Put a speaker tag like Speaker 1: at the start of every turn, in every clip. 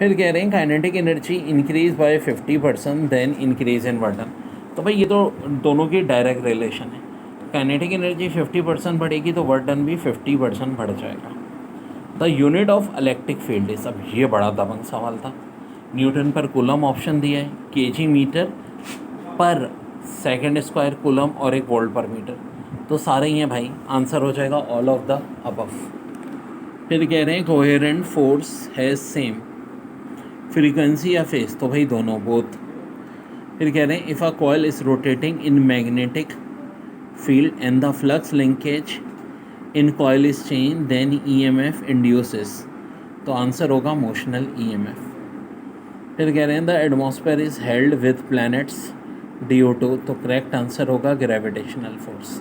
Speaker 1: फिर कह रहे हैं kinetic energy increase by 50% then increase in वर्डन। तो भाई ये तो दोनों की डायरेक्ट रिलेशन है। काइनेटिक एनर्जी 50% बढ़ेगी तो वर्डन भी 50% बढ़ जाएगा। The unit of electric field is, अब ये बड़ा दबंग सवाल था। न्यूटन पर कूलम ऑप्शन दिया है, केजी मीटर पर सेकंड स्क्वायर कूलम और एक वोल्ट पर मीटर, तो सारे ही हैं भाई, आंसर हो जाएगा ऑल ऑफ द अबव। फिर कह रहे हैं coherent force has same frequency या फेस, तो भाई दोनों, बोथ। फिर कह रहे हैं if a coil is rotating in magnetic field and the flux linkage in coil is change then EMF induces, तो आंसर होगा मोशनल ईएमएफ। फिर कह रहे हैं the atmosphere is held with planets DO2, तो करेक्ट आंसर होगा gravitational force.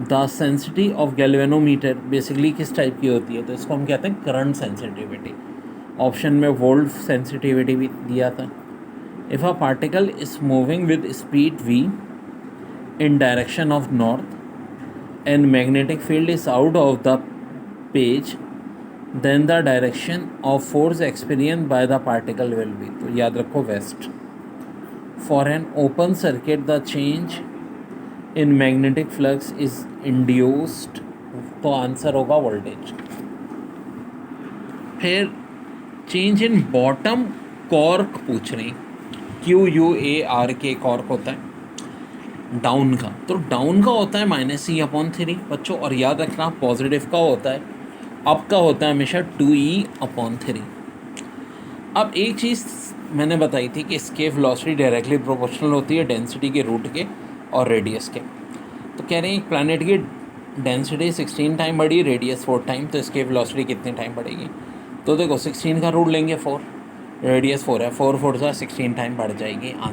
Speaker 1: The sensitivity of galvanometer basically किस type की होती है, तो इसको हम कहते हैं करंट सेंसिटिविटी। ऑप्शन में वोल्ट सेंसिटिविटी भी दिया था। If a particle is moving with speed v in direction of north and magnetic field is out of the page, then the direction of force experienced by the particle will be, तो याद रखो west. For an open circuit the change in magnetic flux is induced, तो answer होगा voltage. फिर change in bottom cork पूछ रही, QUARK cork होता है डाउन का, तो डाउन का होता है -E/3 बच्चों, और याद रखना पॉजिटिव का होता है, अप का होता है हमेशा 2E/3। अब एक चीज़ मैंने बताई थी कि इसके वेलोसिटी डायरेक्टली प्रोपोर्शनल होती है डेंसिटी के रूट के और रेडियस के। तो कह रहे हैं एक प्लैनेट की डेंसिटी 16 टाइम बढ़ी, रेडियस 4 टाइम, तो इसके वेलोसिटी कितने टाइम बढ़ेगी, तो देखो 16 का रूट लेंगे 4, रेडियस 4 है, 4 4 16 टाइम बढ़ जाएगी आंसर।